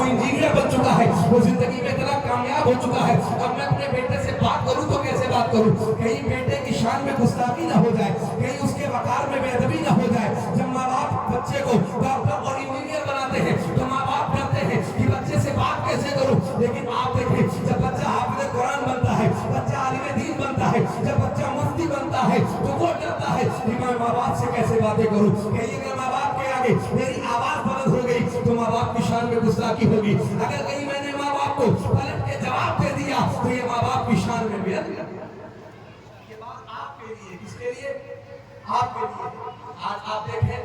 Engineer बन चुका है, वो जिंदगी में इतना कामयाब हो चुका है, अब मैं अपने बेटे से बात करूं तो कैसे बात करूं? कहीं बेटे की शान में गुस्ताखी ना हो जाए, कहीं उसके वकार में बेअदबी ना हो जाए। जब माँ बाप बच्चे को डॉक्टर और इंजीनियर बनाते हैं तो माँ बाप डरते हैं कि बच्चे से बात कैसे करूं। लेकिन आप देखिए, जब बच्चा हाफिज़ कुरान बनता है, बच्चा आलिम दीन बनता है, जब बच्चा मुफ्ती बनता है तो वो डरता है कि मैं माँ बाप से कैसे बातें करूं। कहीं अगर माँ बाप के आगे मेरी आवाज बुलंद हो गई तो माँ बाप की शान में गुस्ताखी होगी। अगर कहीं मैंने माँ बाप को पलट के जवाब दे दिया तो ये माँ बाप की शान में बेअदबी। ये बात आपके लिए, किसके लिए? आपके लिए। आज आप देखें,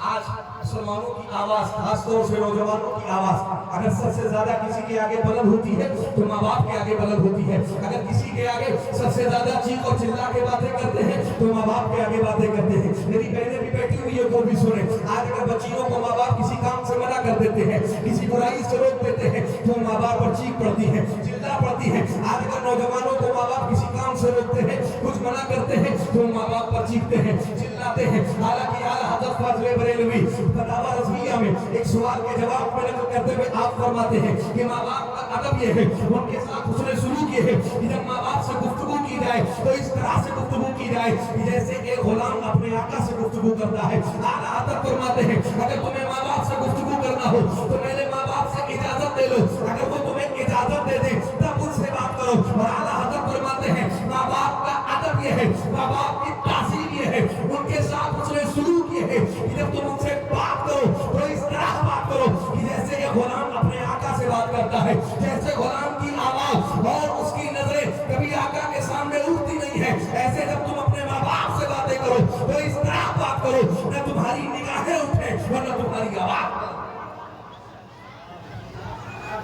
आज मुसलमानों की आवाज, खासतौर से नौजवानों की आवाज अगर सबसे ज्यादा किसी के आगे बुलंद होती है तो माँ बाप के आगे बुलंद होती है। अगर किसी के आगे सबसे ज्यादा चीख और चिल्ला के बातें करते हैं तो माँ बाप के आगे बातें करते हैं। मेरी बहनें भी बैठी हुई है, वो भी सुने। आज अगर बच्चियों को माँ बाप किसी काम से मना कर देते हैं, किसी बुराई से रोक देते हैं तो माँ बाप पर चीख पड़ती है, चिल्ला पड़ती है। आज अगर नौजवानों को माँ बाप किसी काम से रोकते हैं, कुछ मना करते हैं तो माँ बाप पर चीखते हैं, चिल्लाते हैं। हालांकि आला हज़रत फाज़िल बरेलवी फतावा रज़विया में एक सवाल के जवाब में नकल करते हुए आप फरमाते हैं कि माँ बाप का अदब ये है, उनके साथ हुस्न सुलूक ये है कि जब माँ बाप से गुफ्तगू की जाए तो इस तरह से गुफ्तगू की जाए कि जैसे एक गुलाम अपने आका से गुफ्तगू करता है। आला हज़रत फरमाते हैं, अगर तुम्हें माँ बाप से गुफ्तगू करना हो तो पहले माँ बाप से इजाजत ले लो, अगर वो तुम्हें इजाजत दे दे तब उनसे बात करो। और आला हज़रत फरमाते हैं, माँ बाप का अदब ये है, माँ बाप की ताज़ीम ये है, उनके साथ हुस्न सुलूक ये है कि जब तुम उनसे बात करो तो इस तरह बात करो कि जैसे ये गुलाम अपने आका से बात करता है। जैसे गुलाम की आवाज और उसकी नजरें कभी आका के सामने उठती नहीं है, ऐसे जब तुम अपने माँ बाप से बातें करो तो इस तरह बात करो, न तुम्हारी निगाहें उठे और न तुम्हारी आवाज।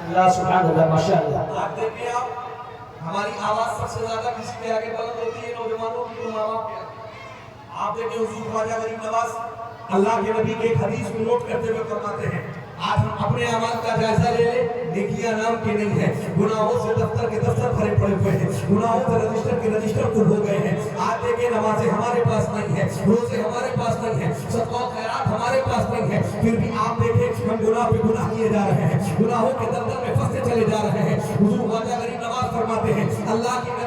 अल्लाह सुभान अल्लाह माशाअल्लाह। आप देखिए, आप हमारी आवाज सबसे ज्यादा किसी के आगे बुलंद होती है, नौजवानों की, तो माँ बाप के आगे। आप देखिए, हुजूर ख्वाजा गरीब नवाज अल्लाह के नबी के एक हदीस को नोट करते हुए फरमाते हैं, आज हम अपने अमाल का जायजा ले ले, नेकियां नाम की नहीं है, गुनाहों से दफ्तर के दफ्तर भरे पड़े हुए हैं, गुनाहों से रजिस्टर के रजिस्टर खुल हो गए हैं। आज देखिए, नमाजें हमारे पास नहीं है, रोजे हमारे पास नहीं है, सदका खैरात हमारे पास नहीं है, फिर भी आप देखें हम गुनाह पे गुनाह किए जा रहे हैं, गुनाहों के दलदल में फंसते चले जा रहे हैं। हुजूर ख्वाजा गरीब नवाज फरमाते हैं, अल्लाह के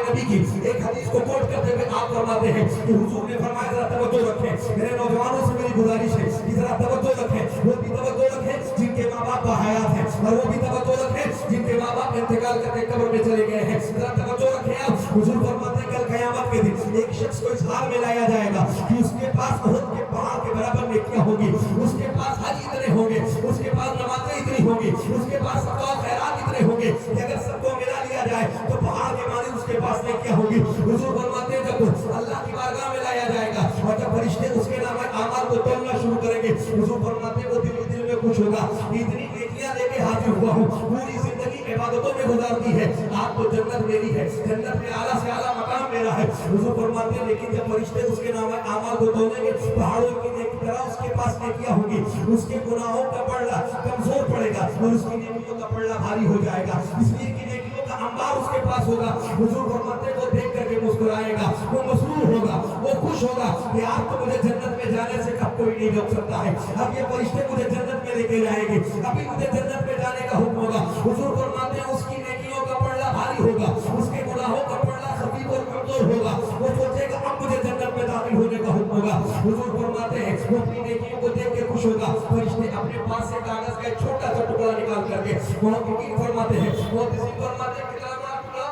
नबी की एक हदीस को कोट करते हुए आप फरमाते हैं कि हुजूर ने फरमाया, जरा तवज्जो रखें, मेरे नौजवानों से मेरी गुजारिश है कि जरा तवज्जो रखें, वो भी तवज्जो रखें जिनके माँ बाप हयात हैं, और वो भी तवज्जो रखें जिनके माँ बाप इंतकाल करके कब्र में चले गए हैं। जरा तवज्जो रखें आप। हुजूर फरमाते हैं, कल क़यामत के दिन एक शख्स को इस हाल में लाया जाएगा कि उसके पास उहद के पहाड़ के बराबर नेकियां होगी, उसके पास हज इतने होंगे, उसके पास नमाजें इतनी होंगी, उसके पास सदका खैरात इतने होंगे कि अगर सबको मिला लिया जाए तो पहाड़ के माने उसके पास नेकियां होगी। हुजूर फरमाते हैं, जब अल्लाह की बारगाह में लाया जाएगा और जब फरिश्ते उसके नाम आमाल को तोलना शुरू करेंगे, हुजूर फरमाते हैं, वो दिल में खुश होगा, इतनी नेकियां लेके हाजिर हुआ हूं, पूरी जिंदगी इबादतों में गुजार दी है, आप तो जन्नत मेरी है, जन्नत में आला से आला मकाम मेरा है। हुजूर फरमाते हैं, लेकिन जब फरिश्ते उसके नाम आमाल को तोलेंगे, पहाड़ों की नेकी तरह उसके पास नेकियां होगी, उसके गुनाहों का पलड़ा कमजोर पड़ेगा और उसकी नेकियों का पलड़ा भारी हो जाएगा, इसलिए कि नेकियों का अंबार उसके पास होगा। हुजूर फरमाते हैं, वो देख करके मुस्कुराएगा, वो मसरूर होगा, वो खुश होगा कि आप तो मुझे जन्नत में जाने से कब कोई नहीं रोक सकता है, अब ये फरिश्ते मुझे जन्नत में लेके जाएंगे, अभी मुझे जन्नत में जाने का हुक्म होगा। हुजूर फरमाते हैं, उसकी नेकियों का पलड़ा भारी होगा, उसके गुनाहों का पलड़ा खफीफ और कमजोर होगा, वो सोचेगा अब मुझे जन्नत में दाखिल होने का हुक्म होगा। हुजूर फरमाते हैं, वो अपनी नेकियों को देख के खुश होगा, फरिश्ते अपने पास से कागज का एक छोटा सा टुकड़ा निकाल करके वहां की फरमाते हैं, वो किसी फरमाते हैं, कितना बड़ा टुकड़ा,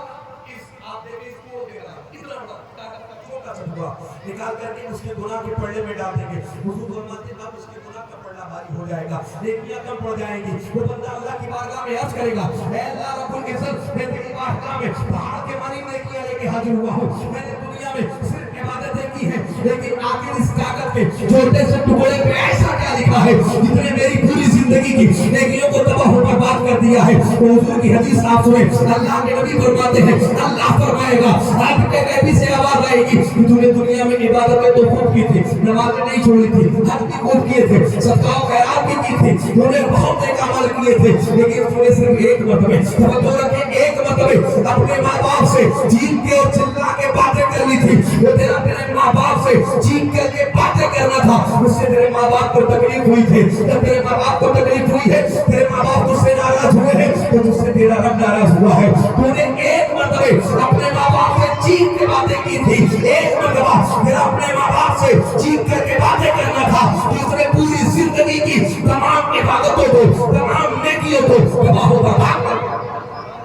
इस आप देखिए, इसको देख रहा कितना बड़ा कागज का छोटा सा टुकड़ा निकाल करके उसके गुनाह के पलड़े में डाल देंगे। हुजूर फरमाते हैं, अब उसके गुनाह का पलड़ा भारी हो जाएगा, नेकियां कम पड़ जाएंगी। वो बंदा अल्लाह की बारगाह में अर्ज करेगा, ऐ अल्लाह रब्बुल इज्जत, मैं तेरी बारगाह में पहाड़ के मानी नेकियां लेके हाजिर हुआ हूं, मैंने दुनिया में सिर्फ इबादतें की हैं, लेकिन आखिर इस कागज पे छोटे से टुकड़े पे ऐसा क्या लिखा है जितने मेरी पूरी जिंदगी की नेकियों को तबाह और बर्बाद कर दिया है। तो हुजूर की हदीस आप सुने, अल्लाह के नबी फरमाते हैं, अल्लाह फरमाएगा, आपके गैबी से आवाज आएगी कि तूने दुनिया में इबादतें तो खूब की थी, नमाज़ें नहीं छोड़ी थी, हज भी खूब किए थे, सदका खैरात भी की थी, तूने बहुत नेक अमल किए थे, लेकिन तूने सिर्फ एक मरतबे, तवज्जो रखे, एक मरतबे अपने माँ बाप से चीख के और चिल्ला के बातें कर ली थी। वो तेरे माँ बाप से चीख करके बातें کرنا تھا اس سے تیرے ماں باپ کو تکلیف ہوئی تھی. جب تیرے ماں باپ کو تکلیف ہوئی ہے, تیرے ماں باپ تجھ سے ناراض ہوئے ہیں, تو تجھ سے تیرا رب ناراض ہوا ہے. تو نے ایک مرتبہ اپنے ماں باپ سے چیخ کے باتیں کی تھی, ایک مرتبہ تیرا اپنے ماں باپ سے چیخ کر کے باتیں کرنا تھا کہ اس نے پوری زندگی کی تمام عبادتوں کو, تمام نیکیوں کو تباہ و برباد کر دیا.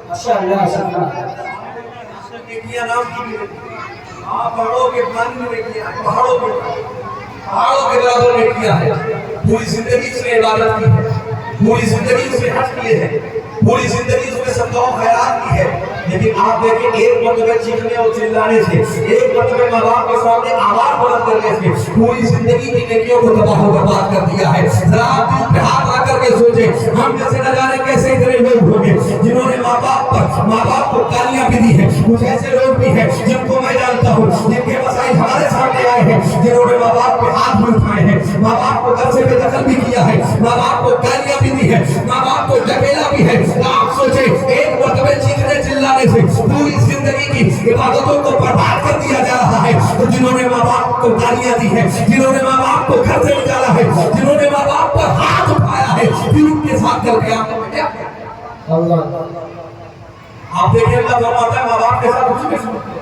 ماشاءاللہ سبحان نیکیاں نام کی آپ پہاڑوں کے پانی میں نیکیاں, پہاڑوں کے برابر نیکیاں ہے. پوری زندگی اس نے عبادت کی ہے, پوری زندگی اس نے حج کیے ہیں, پوری زندگی اس نے صدقہ و خیرات کی ہے, لیکن آپ دیکھیں ایک مرتبہ چیخنے اور چلانے سے, ایک مرتبہ ماں باپ کے سامنے آواز بلند کرنے سے پوری زندگی کی نیکیوں کو تباہ و برباد کر دیا ہے. ذرا آپ دل پہ ہاتھ رکھ کر کے سوچیں, ہم جیسے نہ جانے کیسے اتنے لوگ ہوں گے جنہوں نے ماں باپ کو گالیاں بھی دی ہیں. کچھ ایسے لوگ بھی ہیں جن کو میں جانتا ہوں, جن کے مسائل ہمارے سامنے آئے ہیں, جنہوں نے ماں باپ پہ ہاتھ بھی اٹھائے ہیں, ماں باپ کو گھر سے بے دخل بھی کیا ہے, ماں باپ کو گالیاں بھی دی ہیں, ماں باپ کو ڈھکیلا بھی ہے. آپ سوچیں ایک مرتبہ چیخنے چلانے سے پوری زندگی کی عبادتوں کو برباد کر دیا جا رہا ہے. تو جنہوں نے ماں باپ کو گالیاں دی ہیں, جنہوں نے ماں باپ کو گھر سے نکالا ہے, جنہوں نے ماں باپ پر ہاتھ اٹھایا ہے, پھر ان کے ساتھ کر کے آپ نے کیا کیا؟ آپ دیکھیں اللہ فرماتا ہے ماں باپ کے ساتھ اسی میں سلوک کریں.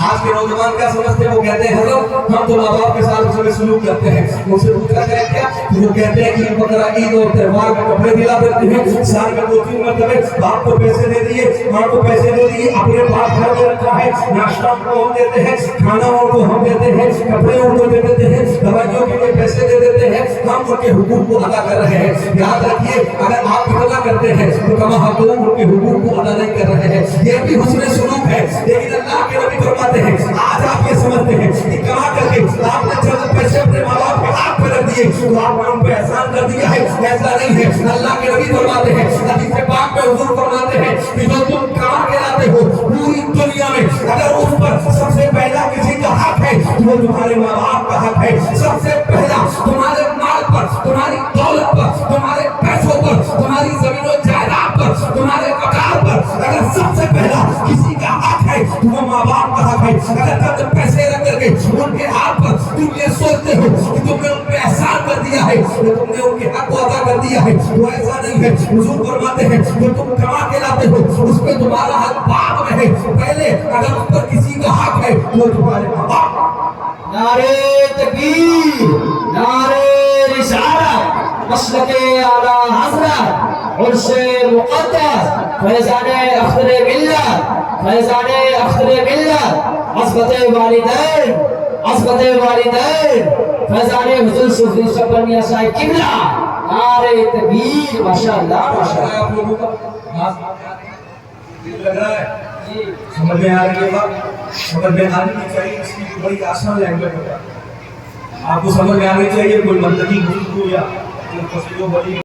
آج کے نوجوان کیا سمجھتے ہیں, وہ کہتے ہیں حضرت ہم تو ماں باپ کے ساتھ اسی میں سلوک کرتے ہیں. ان سے پوچھا کریں کیا, وہ کہتے ہیں کہ بقرہ عید اور تہوار میں کپڑے دلا دیتے ہیں, سال میں 2-3 مرتبہ باپ کو پیسے دے دیے, ماں کو پیسے دے دیے, اپنے پاس گھر میں رکھا ہے, ناشتہ ان کو ہم دیتے ہیں, کھانا ان کو ہم دیتے ہیں, کپڑے ان کو دے دیتے ہیں, دوائیوں کے لیے پیسے دے دیتے ہیں, ہم ان کے حقوق کو ادا کر رہے ہیں. یاد رکھیے اگر آپ اتنا کرتے ہیں تو کما حقوق ان کے حقوق کو ادا نہیں کر رہے ہیں. یہ بھی حسن سلوک ہے. لیکن اللہ کے نبی فرماتے ہیں آج آپ یہ سمجھتے ہیں کہ کما کر کے آپ نے چند پیسے اپنے ماں باپ کے ہاتھ پہ رکھ دیے تو آپ نے ان پہ احسان کر دیا ہے. ایسا نہیں ہے. اللہ کے نبی فرماتے ہیں, حدیث پاک میں حضور فرماتے ہیں کہ جو تم کما کے لاتے ہو پوری دنیا میں اگر اس پر سب سے پہلا کسی کا حق ہے تو وہ تمہارے ماں باپ کا حق ہے. سب سے پہلا تمہارے مال پر, تمہاری دولت پر, تمہارے پیسوں پر, تمہاری زمین و جائیداد پر, تمہارے وقار پر اگر سب سے پہلا کسی کا حق ہے تو وہ ماں باپ کا حق ہے. اگر تم پیسے رکھ کر کے ان کے ہاتھ پر تم یہ سوچتے ہو کہ تم نے ان پہ احسان کر دیا ہے, تم نے ان کے حق کو ادا کر دیا ہے, تو ایسا نہیں ہے. حضور فرماتے ہیں جو تم کما کے لاتے ہو اس پہ تمہارا حق بعد میں ہے, پہلے اگر اس پر کسی کا حق ہے تو تمہارے ماں باپ. نعرے تکبیر, نعرے رسالت, مسلک اعلی حضرت, عرش مقدس, فیضان اختر ملت, فیضان اختر ملت, عصمت والدین, عصمت والدین, فیضان حضور صوفی شبانیہ صاحب قبلہ. نعرے تکبیر. ماشاءاللہ ماشاءاللہ. آپ لوگوں کا لگ رہا ہے سمجھ میں آ رہی ہے بات, سمجھ میں آنی چاہیے. اس کی بڑی آسان لینگویج ہے, آپ کو سمجھ میں آنی چاہیے. کوئی منطقی گفتگو یا بڑی